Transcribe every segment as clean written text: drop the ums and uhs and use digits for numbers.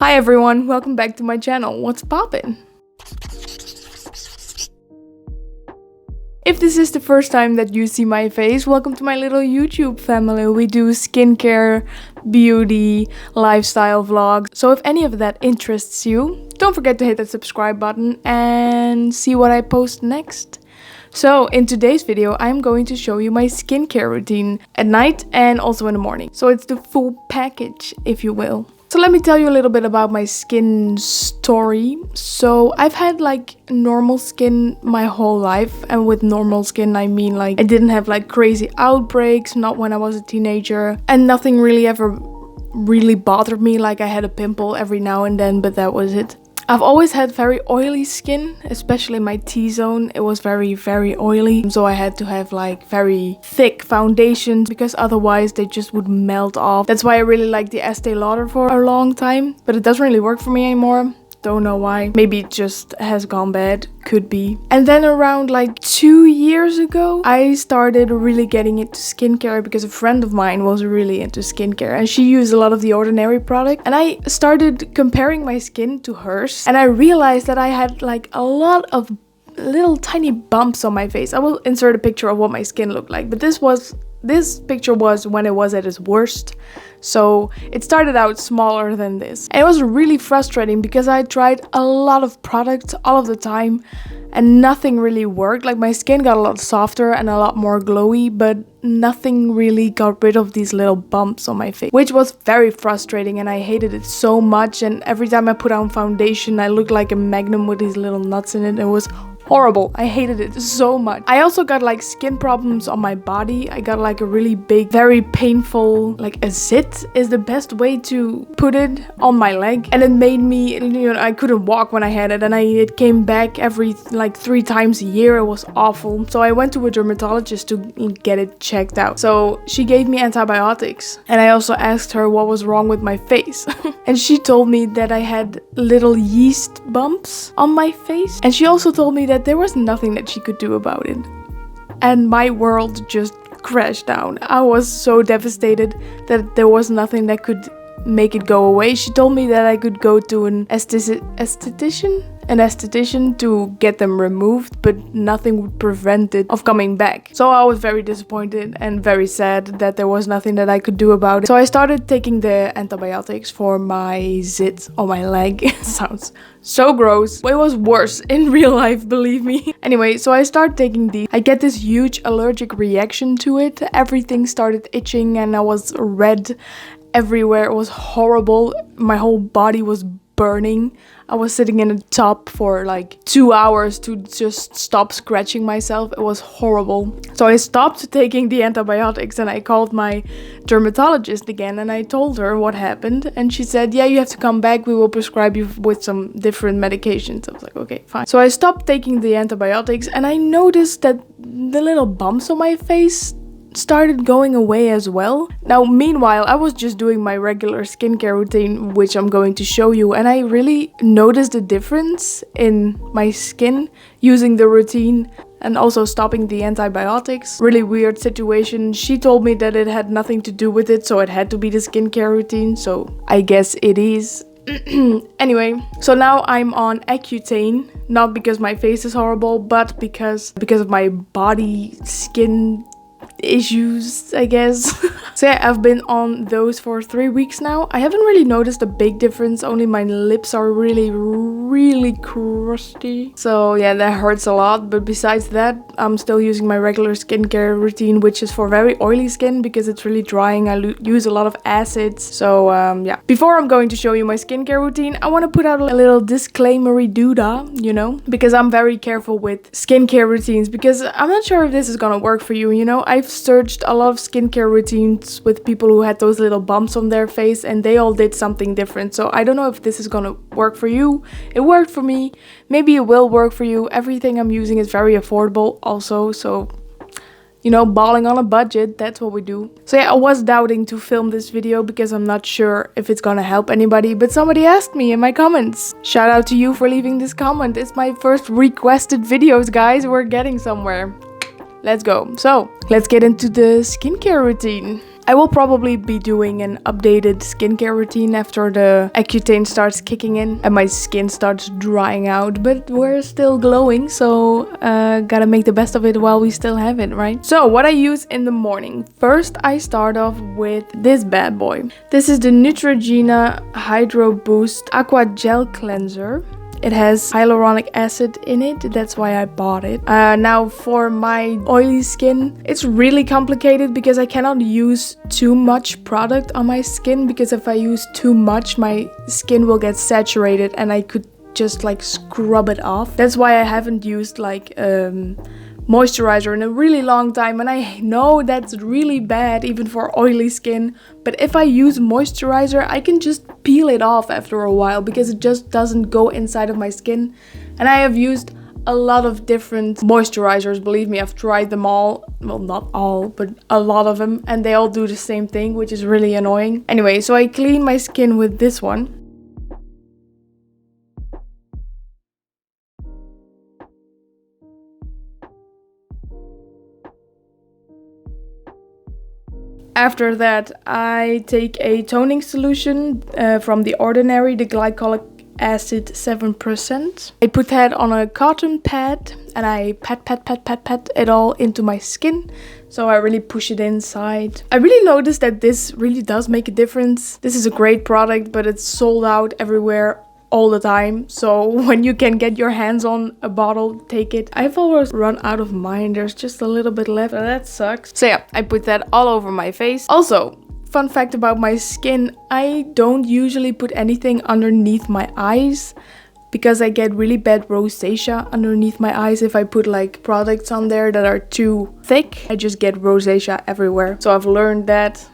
Hi everyone, welcome back to my channel. What's poppin'? If this is the first time that you see my face, welcome to my little YouTube family. We do skincare, beauty, lifestyle vlogs. So if any of that interests you, don't forget to hit that subscribe button and see what I post next. So in today's video, I'm going to show you my skincare routine at night and also in the morning. So it's the full package, if you will. So let me tell you a little bit about my skin story. So I've had like normal skin my whole life, and with normal skin I mean like I didn't have like crazy outbreaks, not when I was a teenager, and nothing really ever really bothered me. Like I had a pimple every now and then, but that was it. I've always had very oily skin, especially my T-zone. It was very, very oily. So I had to have like very thick foundations because otherwise they just would melt off. That's why I really liked the Estee Lauder for a long time. But it doesn't really work for me anymore. Don't know why. Maybe it just has gone bad. Could be. And then around like 2 years ago, I started really getting into skincare because a friend of mine was really into skincare and she used a lot of The Ordinary product. And I started comparing my skin to hers. And I realized that I had like a lot of little tiny bumps on my face. I will insert a picture of what my skin looked like. But this picture was when it was at its worst. So it started out smaller than this. And it was really frustrating because I tried a lot of products all of the time and nothing really worked. Like my skin got a lot softer and a lot more glowy, but nothing really got rid of these little bumps on my face, which was very frustrating and I hated it so much. And every time I put on foundation, I looked like a magnum with these little nuts in it. It was horrible. I hated it so much. I also got like skin problems on my body. I got like a really big, very painful, like a zit is the best way to put it, on my leg. And it made me, I couldn't walk when I had it, and it came back every like 3 times a year. It was awful. So I went to a dermatologist to get it checked out. So she gave me antibiotics and I also asked her what was wrong with my face. And she told me that I had little yeast bumps on my face. And she also told me that there was nothing that she could do about it. And my world just crashed down. I was so devastated that there was nothing that could make it go away. She told me that I could go to an esthetician to get them removed, but nothing would prevent it of coming back. So I was very disappointed and very sad that there was nothing that I could do about it. So I started taking the antibiotics for my zit on my leg. It sounds so gross. It was worse in real life, believe me. Anyway, so I started taking these. I get this huge allergic reaction to it. Everything started itching and I was red everywhere. It was horrible. My whole body was burning. I was sitting in a tub for like 2 hours to just stop scratching myself. It was horrible. So I stopped taking the antibiotics and I called my dermatologist again and I told her what happened. And she said, yeah, you have to come back. We will prescribe you with some different medications. I was like, okay, fine. So I stopped taking the antibiotics and I noticed that the little bumps on my face started going away as well. Now, meanwhile, I was just doing my regular skincare routine, which I'm going to show you, and I really noticed a difference in my skin using the routine and also stopping the antibiotics. Really weird situation. She told me that it had nothing to do with it, so it had to be the skincare routine, so I guess it is. Anyway, so now I'm on Accutane, not because my face is horrible, but because of my body skin issues, I guess. So yeah, I've been on those for 3 weeks now. I haven't really noticed a big difference, only my lips are really crusty. So yeah, that hurts a lot, but besides that, I'm still using my regular skincare routine, which is for very oily skin because it's really drying. I use a lot of acids. So yeah, before I'm going to show you my skincare routine, I want to put out a little disclaimery doodah, you know, because I'm very careful with skincare routines because I'm not sure if this is gonna work for you, you know. I've searched a lot of skincare routines with people who had those little bumps on their face and they all did something different. So I don't know if this is gonna work for you. It worked for me. Maybe it will work for you. Everything I'm using is very affordable also. So, you know, balling on a budget, that's what we do. So yeah, I was doubting to film this video because I'm not sure if it's gonna help anybody, but somebody asked me in my comments. Shout out to you for leaving this comment. It's my first requested videos, guys. We're getting somewhere. Let's go. So let's get into the skincare routine. I will probably be doing an updated skincare routine after the Accutane starts kicking in and my skin starts drying out, but we're still glowing, so gotta make the best of it while we still have it, right? So what I use in the morning. First, I start off with this bad boy. This is the Neutrogena Hydro Boost Aqua Gel Cleanser. It has hyaluronic acid in it, that's why I bought it. Now for my oily skin, it's really complicated because I cannot use too much product on my skin, because if I use too much, my skin will get saturated and I could just like scrub it off. That's why I haven't used like moisturizer in a really long time, and I know that's really bad even for oily skin, but if I use moisturizer I can just peel it off after a while because it just doesn't go inside of my skin. And I have used a lot of different moisturizers, believe me, I've tried them all, well not all, but a lot of them, and they all do the same thing, which is really annoying. Anyway, so I clean my skin with this one. After that, I take a toning solution from The Ordinary, the glycolic acid 7%. I put that on a cotton pad and I pat it all into my skin. So I really push it inside. I really noticed that this really does make a difference. This is a great product, but it's sold out everywhere all the time, so when you can get your hands on a bottle, take it. I've always run out of mine. There's just a little bit left, and that sucks. So yeah, I put that all over my face. Also, fun fact about my skin, I don't usually put anything underneath my eyes because I get really bad rosacea underneath my eyes if I put like products on there that are too thick. I just get rosacea everywhere. So I've learned that's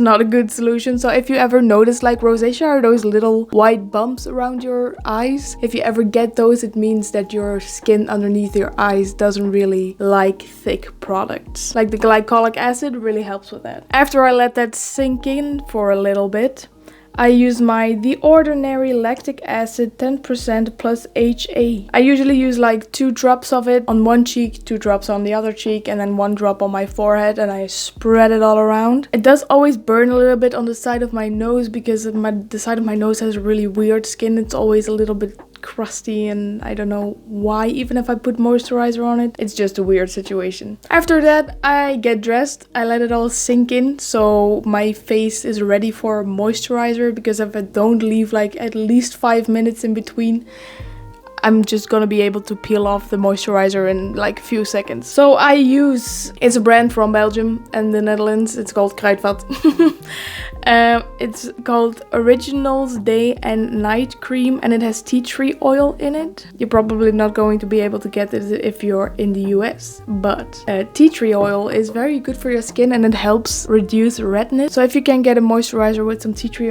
not a good solution. So if you ever notice like rosacea or those little white bumps around your eyes, if you ever get those, it means that your skin underneath your eyes doesn't really like thick products. Like the glycolic acid really helps with that. After I let that sink in for a little bit, I use my The Ordinary lactic acid 10% plus HA. I usually use like 2 drops of it on one cheek, 2 drops on the other cheek, and then 1 drop on my forehead, and I spread it all around. It does always burn a little bit on the side of my nose because the side of my nose has really weird skin. It's always a little bit crusty and I don't know why, even if I put moisturizer on it. It's just a weird situation. After that, I get dressed. I let it all sink in so my face is ready for moisturizer, because if I don't leave like at least 5 minutes in between, I'm just gonna be able to peel off the moisturizer in like a few seconds. So I use, it's a brand from Belgium and the Netherlands, it's called Kruidvat. It's called Originals Day and Night Cream and it has tea tree oil in it. You're probably not going to be able to get it if you're in the US, but tea tree oil is very good for your skin and it helps reduce redness. So if you can get a moisturizer with some tea tree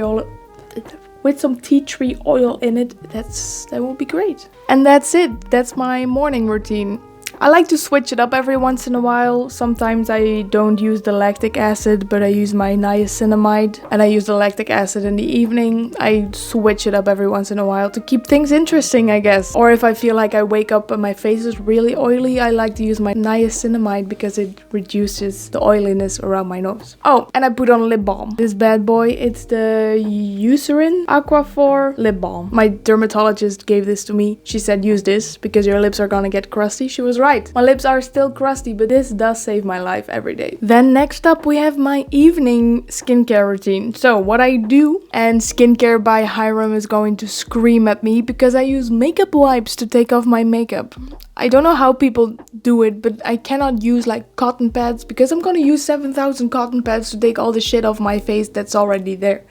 oil, in it, that would be great. And that's it. That's my morning routine. I like to switch it up every once in a while. Sometimes I don't use the lactic acid, but I use my niacinamide, and I use the lactic acid in the evening. I switch it up every once in a while to keep things interesting, I guess. Or if I feel like I wake up and my face is really oily, I like to use my niacinamide because it reduces the oiliness around my nose. Oh, and I put on lip balm. This bad boy, it's the Eucerin Aquaphor lip balm. My dermatologist gave this to me. She said, use this because your lips are gonna get crusty. She was right. My lips are still crusty, but this does save my life every day. Then next up we have my evening skincare routine. So what I do, and skincare by Hiram is going to scream at me because I use makeup wipes to take off my makeup. I don't know how people do it, but I cannot use like cotton pads because I'm gonna use 7,000 cotton pads to take all the shit off my face that's already there.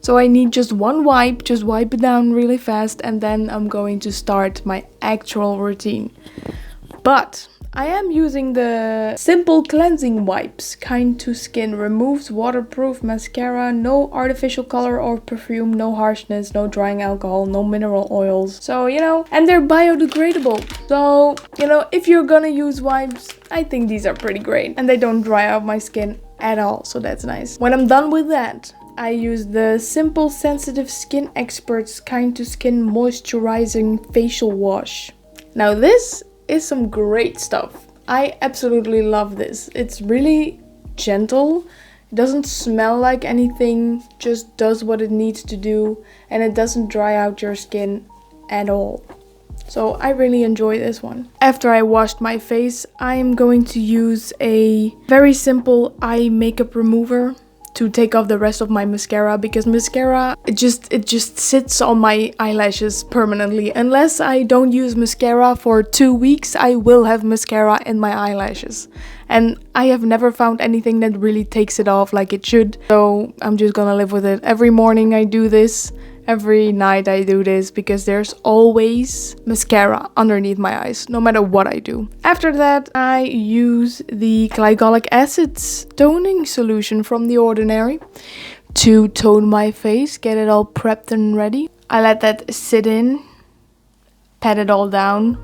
So I need just one wipe, just wipe it down really fast, and then I'm going to start my actual routine. But I am using the Simple Cleansing Wipes, kind to skin, removes waterproof mascara, no artificial color or perfume, no harshness, no drying alcohol, no mineral oils. So, you know, and they're biodegradable. So, you know, if you're gonna use wipes, I think these are pretty great. And they don't dry out my skin at all, so that's nice. When I'm done with that, I use the Simple Sensitive Skin Experts Kind to Skin Moisturizing Facial Wash. Now this is some great stuff. I absolutely love this. It's really gentle. doesn't smell like anything, just does what it needs to do, and it doesn't dry out your skin at all. So I really enjoy this one. After I washed my face, I am going to use a very simple eye makeup remover to take off the rest of my mascara, because mascara, it just sits on my eyelashes permanently. Unless I don't use mascara for 2 weeks, I will have mascara in my eyelashes. And I have never found anything that really takes it off like it should. So I'm just gonna live with it. Every morning I do this. Every night I do this, because there's always mascara underneath my eyes, no matter what I do. After that, I use the glycolic acid toning solution from The Ordinary to tone my face, get it all prepped and ready. I let that sit in, pat it all down.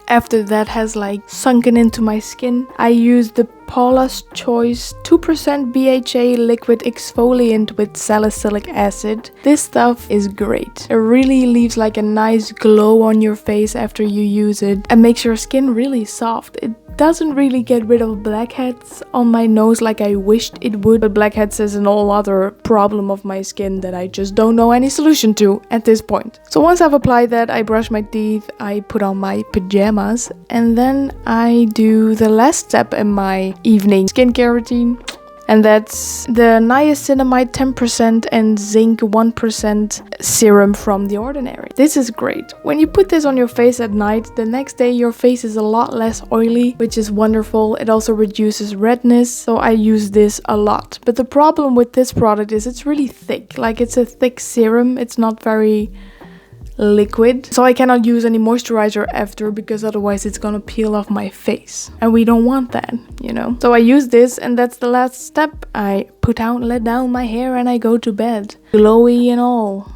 After that has like sunken into my skin, I use the Paula's Choice 2% BHA liquid exfoliant with salicylic acid. This stuff is great. It really leaves like a nice glow on your face after you use it and makes your skin really soft. It doesn't really get rid of blackheads on my nose like I wished it would, but blackheads is an all other problem of my skin that I just don't know any solution to at this point. So once I've applied that, I brush my teeth, I put on my pajamas, and then I do the last step in my evening skincare routine. And that's the niacinamide 10% and zinc 1% serum from The Ordinary. This is great. When you put this on your face at night, the next day your face is a lot less oily, which is wonderful. It also reduces redness, so I use this a lot. But the problem with this product is it's really thick. Like, it's a thick serum. It's not very liquid, so I cannot use any moisturizer after, because otherwise it's gonna peel off my face, and we don't want that, you know. So I use this, and that's the last step. I let down my hair and I go to bed, glowy and all.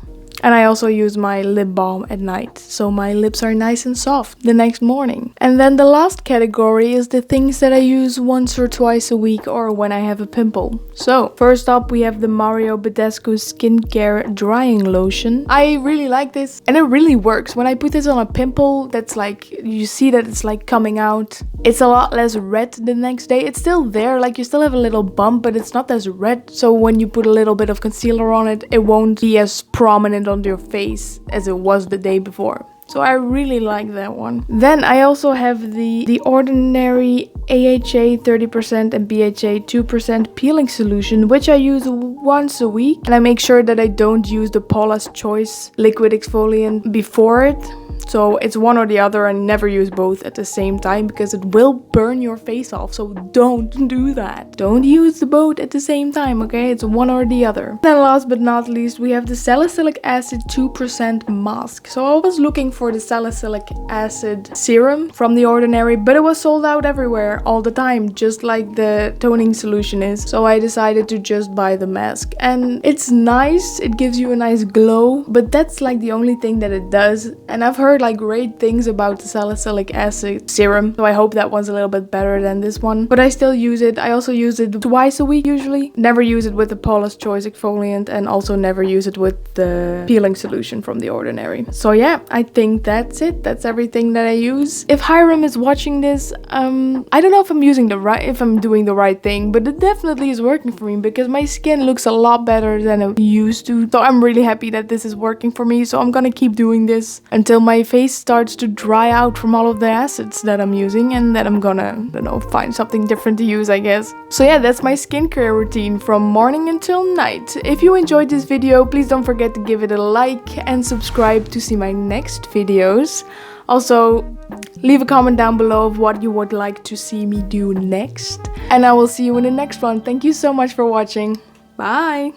And I also use my lip balm at night, so my lips are nice and soft the next morning. And then the last category is the things that I use once or twice a week, or when I have a pimple. So first up, we have the Mario Badescu Skincare Drying Lotion. I really like this, and it really works. When I put this on a pimple, that's like, you see that it's like coming out. It's a lot less red the next day. It's still there, like you still have a little bump, but it's not as red. So when you put a little bit of concealer on it, it won't be as prominent on your face as it was the day before. So I really like that one. Then I also have the Ordinary AHA 30% and BHA 2% peeling solution, which I use once a week. And I make sure that I don't use the Paula's Choice liquid exfoliant before it. So it's one or the other, and never use both at the same time, because it will burn your face off. So don't do that. Don't use the both at the same time, okay? It's one or the other. Then last but not least, we have the salicylic acid 2% mask. So I was looking for the salicylic acid serum from The Ordinary, but it was sold out everywhere all the time, just like the toning solution is. So I decided to just buy the mask. And it's nice. It gives you a nice glow, but that's like the only thing that it does. And I've heard like great things about the salicylic acid serum, so I hope that one's a little bit better than this one, but I still use it. I also use it twice a week usually. Never use it with the Paula's Choice exfoliant, and also never use it with the peeling solution from The Ordinary. So yeah, I think that's it. That's everything that I use. If Hiram is watching this, I don't know if I'm doing the right thing, but it definitely is working for me, because my skin looks a lot better than it used to. So I'm really happy that this is working for me, so I'm gonna keep doing this until my face starts to dry out from all of the acids that I'm using, and then I'm gonna, I don't know, find something different to use, I guess. So yeah, that's my skincare routine from morning until night. If you enjoyed this video, please don't forget to give it a like and subscribe to see my next videos. Also, leave a comment down below of what you would like to see me do next, and I will see you in the next one. Thank you so much for watching. Bye!